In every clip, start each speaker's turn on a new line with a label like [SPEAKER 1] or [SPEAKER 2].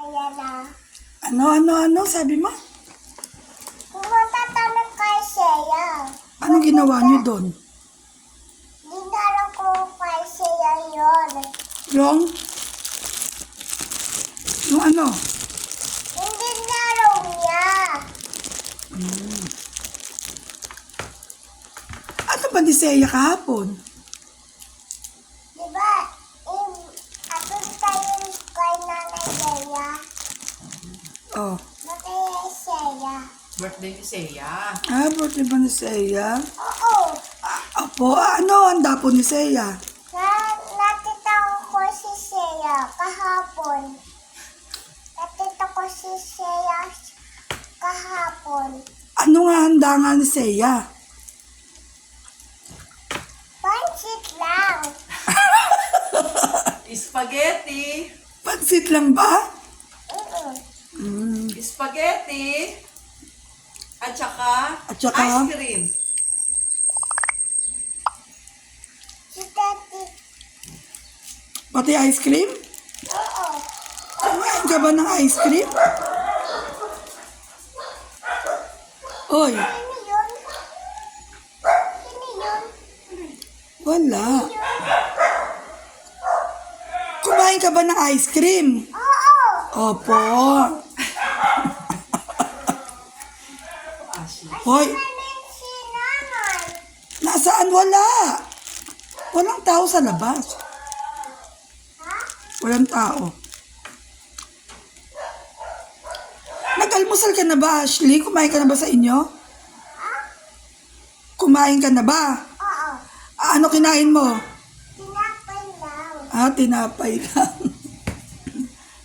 [SPEAKER 1] Ayan na.
[SPEAKER 2] Ano, sabi mo?
[SPEAKER 1] Pumunta kami kay Shea.
[SPEAKER 2] Anong ginawa niyo doon?
[SPEAKER 1] Dinala ko kay Shea yun.
[SPEAKER 2] Yung ano?
[SPEAKER 1] Hindi naraw niya.
[SPEAKER 2] Ano ba ni Seya kahapon?
[SPEAKER 1] Diba, atun tayo kay Nanay Shea.
[SPEAKER 2] Oh.
[SPEAKER 1] Matay Shea.
[SPEAKER 3] Birthday ni Seiya.
[SPEAKER 2] Birthday ba ni Seya?
[SPEAKER 1] Oo.
[SPEAKER 2] Opo, ano handa po ni Seya?
[SPEAKER 1] Natita ko si Shea kahapon. Natita ko si Shea kahapon.
[SPEAKER 2] Ano nga handa nga ni Seya?
[SPEAKER 1] Pansit lang.
[SPEAKER 3] Spaghetti.
[SPEAKER 2] Pansit lang ba?
[SPEAKER 3] Spaghetti. At
[SPEAKER 2] At saka?
[SPEAKER 3] ice cream.
[SPEAKER 1] Si Tati.
[SPEAKER 2] Pati ice cream?
[SPEAKER 1] Oo.
[SPEAKER 2] Kumain ka ba ng ice cream? Oy,
[SPEAKER 1] Ano yun? Ano yun?
[SPEAKER 2] wala. Kumain ka ba ng ice cream?
[SPEAKER 1] Oo.
[SPEAKER 2] Opo.
[SPEAKER 3] Ashley.
[SPEAKER 2] Hoy,
[SPEAKER 1] Ano si Nanay?
[SPEAKER 2] nasaan wala? Walang tao sa labas.
[SPEAKER 1] Ha?
[SPEAKER 2] Walang tao. Nag-almusal ka na ba, Ashley? Kumain ka na ba sa inyo? Kumain ka na ba?
[SPEAKER 1] Oo.
[SPEAKER 2] Ano kinain mo?
[SPEAKER 1] Tinapay lang.
[SPEAKER 2] Tinapay lang.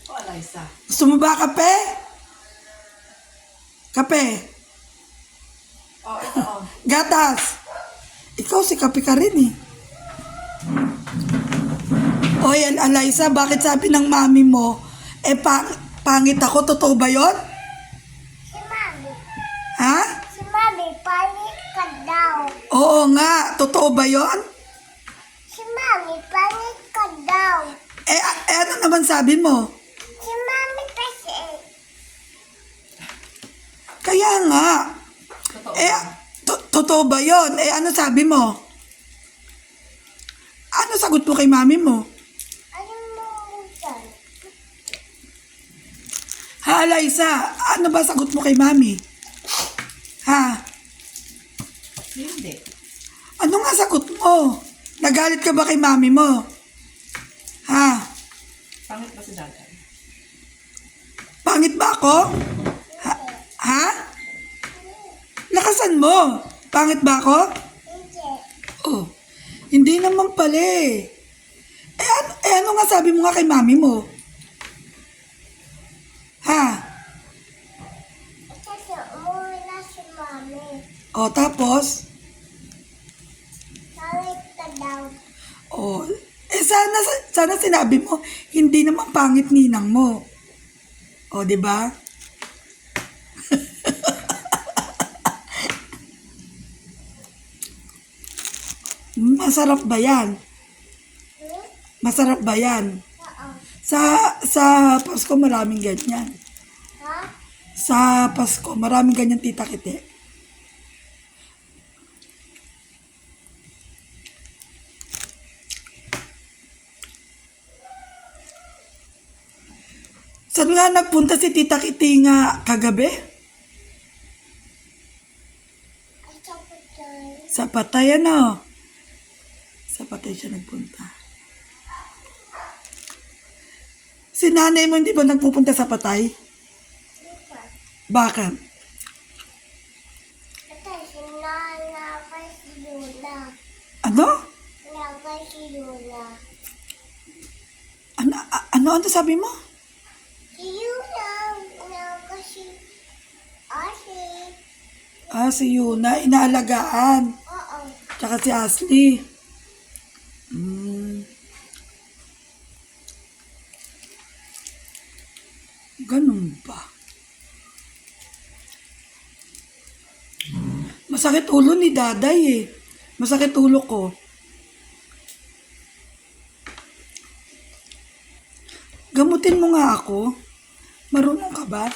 [SPEAKER 3] O, Eliza.
[SPEAKER 2] Gusto mo ba kape? Kape?
[SPEAKER 3] O, ito o.
[SPEAKER 2] Gatas? Ikaw si kape ka rin eh. O yan, Eliza, bakit sabi ng mami mo, pangit ako, totoo ba yun?
[SPEAKER 1] Si Mami.
[SPEAKER 2] Ha?
[SPEAKER 1] Si Mami, panik ka daw.
[SPEAKER 2] Oo nga, totoo ba yun?
[SPEAKER 1] Si Mami, panik ka daw.
[SPEAKER 2] Ano naman sabi mo?
[SPEAKER 1] Si Mami kasi.
[SPEAKER 2] Kaya nga,
[SPEAKER 3] Totoo.
[SPEAKER 2] totoo ba yun? Ano sabi mo? Ano sagot mo kay mami mo?
[SPEAKER 1] Ano mo dyan?
[SPEAKER 2] Ha, Eliza, ano ba sagot mo kay mami? Ha?
[SPEAKER 3] Hindi.
[SPEAKER 2] Ano nga sagot mo? Nagalit ka ba kay mami mo? Ha?
[SPEAKER 3] Pangit ba si Dagan?
[SPEAKER 2] Pangit ba ako? Ha? Lakasan mo. Pangit ba ako?
[SPEAKER 1] Hindi.
[SPEAKER 2] Oh, hindi naman pala eh. Ano nga sabi mo nga kay mami mo? Ha?
[SPEAKER 1] Kasi umuwi na si Mami.
[SPEAKER 2] O, tapos?
[SPEAKER 1] Panik ka daw.
[SPEAKER 2] O, sana sinabi mo, hindi naman pangit ninang mo. O, di ba? Masarap ba yan? Masarap ba yan?
[SPEAKER 1] Oo.
[SPEAKER 2] Sa Pasko maraming ganyan.
[SPEAKER 1] Ha?
[SPEAKER 2] Sa Pasko maraming ganyan, Tita Kite. Saan nga nagpunta si Tita Kite nga kagabi?
[SPEAKER 1] Ay, kapatay.
[SPEAKER 2] Sa Patay, ano? Sa Patay siya nagpunta. Si nanay mo hindi ba nagpupunta sa Patay?
[SPEAKER 1] Diba?
[SPEAKER 2] Bakit?
[SPEAKER 1] Kasi nanakay si Luna.
[SPEAKER 2] Ano?
[SPEAKER 1] Nanakay si Luna.
[SPEAKER 2] Ano sabi mo?
[SPEAKER 1] Si Luna. Nanakay si Asi.
[SPEAKER 2] Si Yuna, inaalagaan.
[SPEAKER 1] Oo.
[SPEAKER 2] Tsaka si Ashley. Ganun ba? Masakit ulo ni Daday eh. Masakit ulo ko. Gamutin mo nga ako. Marunong ka ba?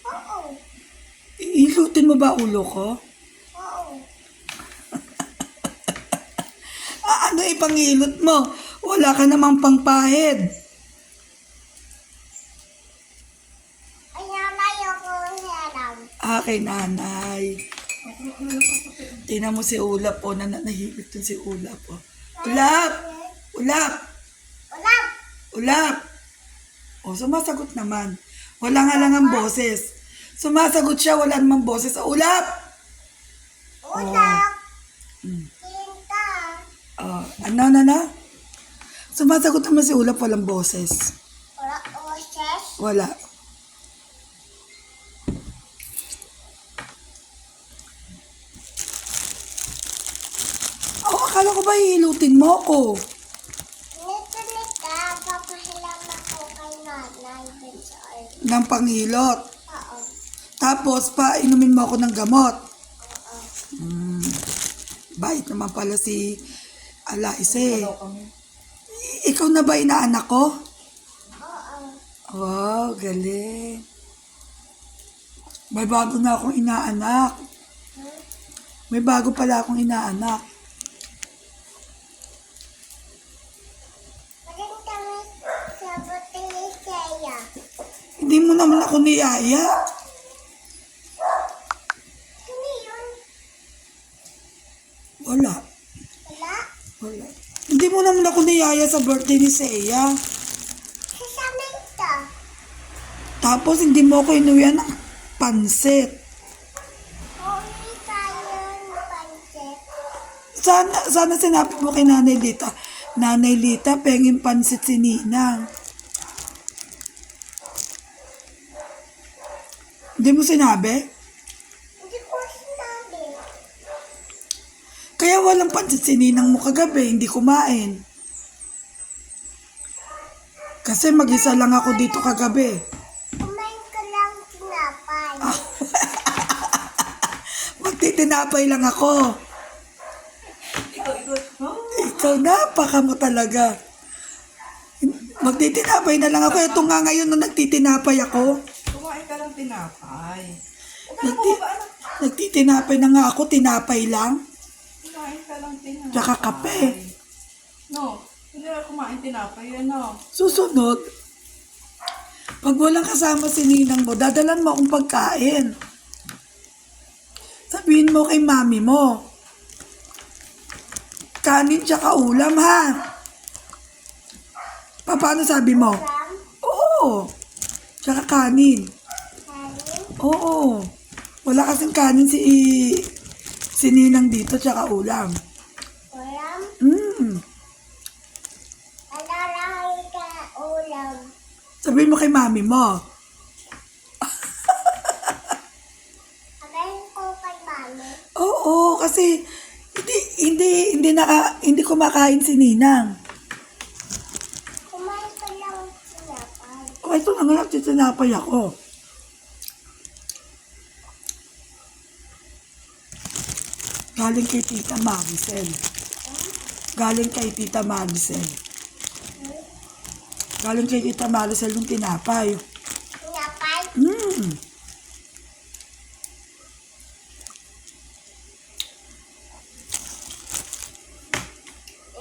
[SPEAKER 1] Oo.
[SPEAKER 2] Ilutin mo ba ulo ko?
[SPEAKER 1] Oo.
[SPEAKER 2] Ano ipangilot mo? Wala ka namang pangpahid.
[SPEAKER 1] Ay, nanay ako hiram.
[SPEAKER 2] Kay nanay. Tingnan mo si Ulap po, nanahimik dun si Ulap po. Ulap! Ulap!
[SPEAKER 1] Ulam.
[SPEAKER 2] Ulap! Sumasagot naman. Wala nga lang ang boses. Sumasagot siya, wala namang boses. Ulap!
[SPEAKER 1] Ulam.
[SPEAKER 2] Mm.
[SPEAKER 1] Tinta.
[SPEAKER 2] Ano? Sumasagot naman si Ulap, walang boses.
[SPEAKER 1] Wala oses.
[SPEAKER 2] Wala. Akala ko ba hihilutin mo ako?
[SPEAKER 1] Nito, papahilam ako kay nanay din sa oil.
[SPEAKER 2] Ng panghilot.
[SPEAKER 1] Oo.
[SPEAKER 2] Tapos inumin mo ako ng gamot.
[SPEAKER 1] Oo.
[SPEAKER 2] Bait naman pala si Alaise.
[SPEAKER 3] Hello kami.
[SPEAKER 2] Ikaw na ba inaanak ko?
[SPEAKER 1] Oo.
[SPEAKER 2] Wow, galing. May bago na akong inaanak. May bago pala akong inaanak.
[SPEAKER 1] Maging kami sa buting ni Seya.
[SPEAKER 2] Hindi mo naman ako niyaya.
[SPEAKER 1] Sino yun?
[SPEAKER 2] Wala.
[SPEAKER 1] Wala?
[SPEAKER 2] Wala. Hindi mo naman ako niyaya sa birthday ni Seiya.
[SPEAKER 1] Si Samantha.
[SPEAKER 2] Tapos hindi mo ako inuwian ng pansit.
[SPEAKER 1] Huwi tayo ng pansit.
[SPEAKER 2] Sana sinabi mo kay Nanay Lita. Nanay Lita, pengin pansit si Ninang. Hindi mo sinabi?
[SPEAKER 1] Hindi ko sinabi.
[SPEAKER 2] Kaya walang pansit si Ninang mo kagabi, hindi kumain. Kasi mag-isa lang ako dito kagabi.
[SPEAKER 1] Kumain ka lang tinapay.
[SPEAKER 2] Magtitinapay lang ako.
[SPEAKER 3] Ikaw. Oh.
[SPEAKER 2] Ikaw, napaka mo talaga. Magtitinapay na lang ako. Ito nga ngayon nung nagtitinapay ako.
[SPEAKER 3] Kumain ka lang tinapay. Huwag ka na
[SPEAKER 2] Nagti-
[SPEAKER 3] bumaba, anak.
[SPEAKER 2] Nagtitinapay na nga ako, tinapay lang.
[SPEAKER 3] Kumain ka lang tinapay.
[SPEAKER 2] Tsaka kape.
[SPEAKER 3] No, hindi na kumain tinapay. Ano?
[SPEAKER 2] Susunod, pag walang kasama si Ninang mo, dadalan mo akong pagkain. Sabihin mo kay mami mo. Kanin tsaka ulam, ha? Paano sabi mo?
[SPEAKER 1] Ulam.
[SPEAKER 2] Oo. Tsaka kanin.
[SPEAKER 1] Kanin.
[SPEAKER 2] Oo. Wala kasing kanin si Ninang dito, tsaka ulam.
[SPEAKER 1] Ulam. Alalahay ka ulam.
[SPEAKER 2] Sabihin mo kay mami mo.
[SPEAKER 1] Sabihin ko kay mami.
[SPEAKER 2] Oo, kasi hindi kumakain si Ninang.
[SPEAKER 1] Kumain ka lang tinapay.
[SPEAKER 2] O, ito na nga, nagtitinapay ako. Galing kay Tita Maricel. Galing kay Tita Maricel. Galing kay Tita Maricel yung tinapay.
[SPEAKER 1] Tinapay.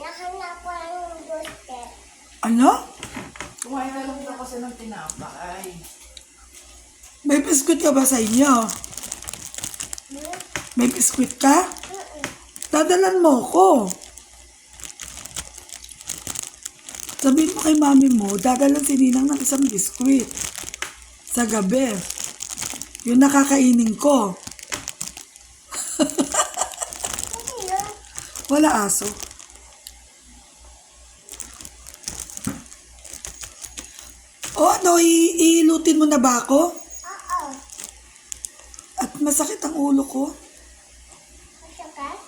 [SPEAKER 1] Nahanap ko ang gusto.
[SPEAKER 2] Ano?
[SPEAKER 3] Kumain na lang daw kasi ng tinapay.
[SPEAKER 2] May biskwit ka ba sa inyo? May biskwit ka? Dadalan mo ko. Sabihin mo kay mami mo, dadalan si Ninang ng isang biskwit. Sa gabi. Yung nakakainin ko.
[SPEAKER 1] Ano yun?
[SPEAKER 2] Wala aso. O ano, iilutin mo na ba ako?
[SPEAKER 1] Oo.
[SPEAKER 2] At masakit ang ulo ko.
[SPEAKER 1] Masakit?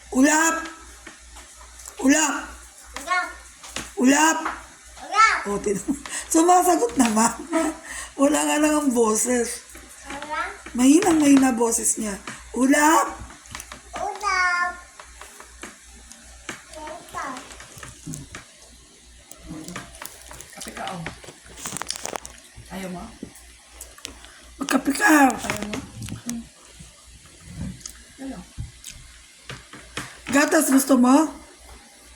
[SPEAKER 2] Ulap! Ulap!
[SPEAKER 1] Ulam.
[SPEAKER 2] Ulap!
[SPEAKER 1] Ulam.
[SPEAKER 2] O, sumasagot naman. Wala nga lang ang boses.
[SPEAKER 1] Ulam.
[SPEAKER 2] Mahina boses niya. Ulap!
[SPEAKER 1] Ulam.
[SPEAKER 3] Ayaw mo?
[SPEAKER 2] Magkape ka.
[SPEAKER 3] Ayaw mo? Ayaw.
[SPEAKER 2] Gatas gusto mo?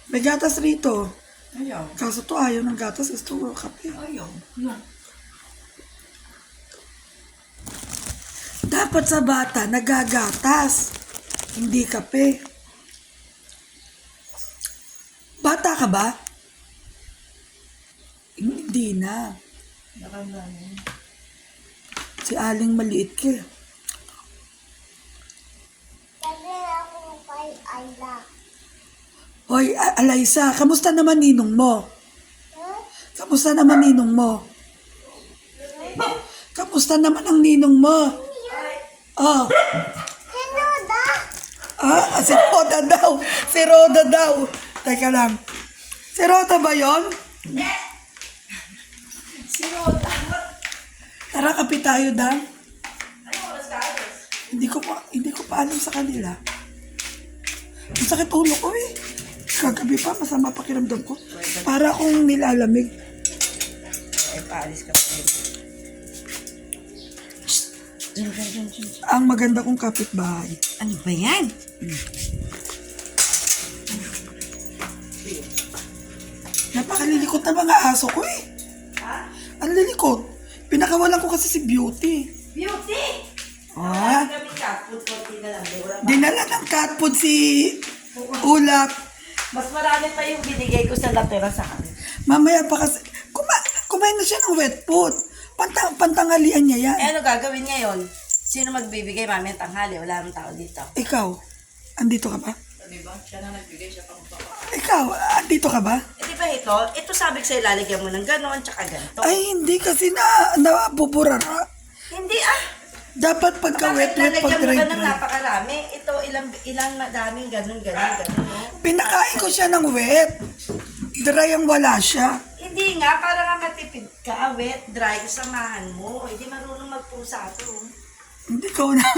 [SPEAKER 2] May gatas rito.
[SPEAKER 3] Ayaw.
[SPEAKER 2] Kaso to ayaw ng gatas, gusto ko kape.
[SPEAKER 3] Ayaw. No.
[SPEAKER 2] Dapat sa bata, nagagatas. Hindi kape. Bata ka ba? Hindi na.
[SPEAKER 3] Nakanda niya.
[SPEAKER 2] Si Aling maliit ka.
[SPEAKER 1] Sabi ako kay Ayla.
[SPEAKER 2] Hoy, Alaysa, kamusta naman ninong mo?
[SPEAKER 1] Huh?
[SPEAKER 2] Kamusta naman ninong mo? Kamusta naman ang ninong mo? Oh,
[SPEAKER 1] Sino da?
[SPEAKER 2] si Roda daw. Si Roda daw. Teka lang. Si Roda ba yon?
[SPEAKER 3] Si Roda.
[SPEAKER 2] Tara, kape tayo, Dang.
[SPEAKER 3] Ano oras ka, Alex?
[SPEAKER 2] Hindi ko pa alam sa kanila. Ang sakit ulo ko eh. Kagabi pa, masama pakiramdam ko. Para akong nilalamig.
[SPEAKER 3] Ay, paalis ka pa.
[SPEAKER 2] Ang maganda kong kapitbahay.
[SPEAKER 3] Ano ba yan?
[SPEAKER 2] Napakalilikot na mga aso ko eh.
[SPEAKER 3] Ha?
[SPEAKER 2] Ang lilikot. Pinakawalan ko kasi si Beauty.
[SPEAKER 3] Beauty!
[SPEAKER 2] Ah,
[SPEAKER 3] Kami ka, food konti na lang. Wala pa.
[SPEAKER 2] dinala ng cat food si Ulap.
[SPEAKER 3] Mas marami pa yung binigay ko sa natira sa akin.
[SPEAKER 2] Mamaya pa kasi, kumain na siya ng wet food. Pantangalian niya yan.
[SPEAKER 4] Eh, ano gagawin ngayon? Sino magbibigay mami ang tanghali? Wala namang tao dito.
[SPEAKER 2] Ikaw, andito ka ba?
[SPEAKER 3] Diba? Siya na nagbigay, siya pang
[SPEAKER 2] Ikaw, andito ka ba?
[SPEAKER 4] Eh, di ba ito sabi ko sa'yo, lalagyan mo ng ganon, tsaka ganito.
[SPEAKER 2] Ay, hindi kasi nabuburara.
[SPEAKER 4] Hindi ah.
[SPEAKER 2] Dapat pagka wet,
[SPEAKER 4] Lalagyan
[SPEAKER 2] pag
[SPEAKER 4] mo
[SPEAKER 2] dry,
[SPEAKER 4] ka ng
[SPEAKER 2] dry.
[SPEAKER 4] napakarami. Ito, ilang madaming ganon. No?
[SPEAKER 2] Pinakain ko siya ng wet. Dry ang wala siya.
[SPEAKER 4] Hindi nga, para nga matipid ka, wet, dry, samahan mo. Hindi marunong magpusa to.
[SPEAKER 2] Hindi ko na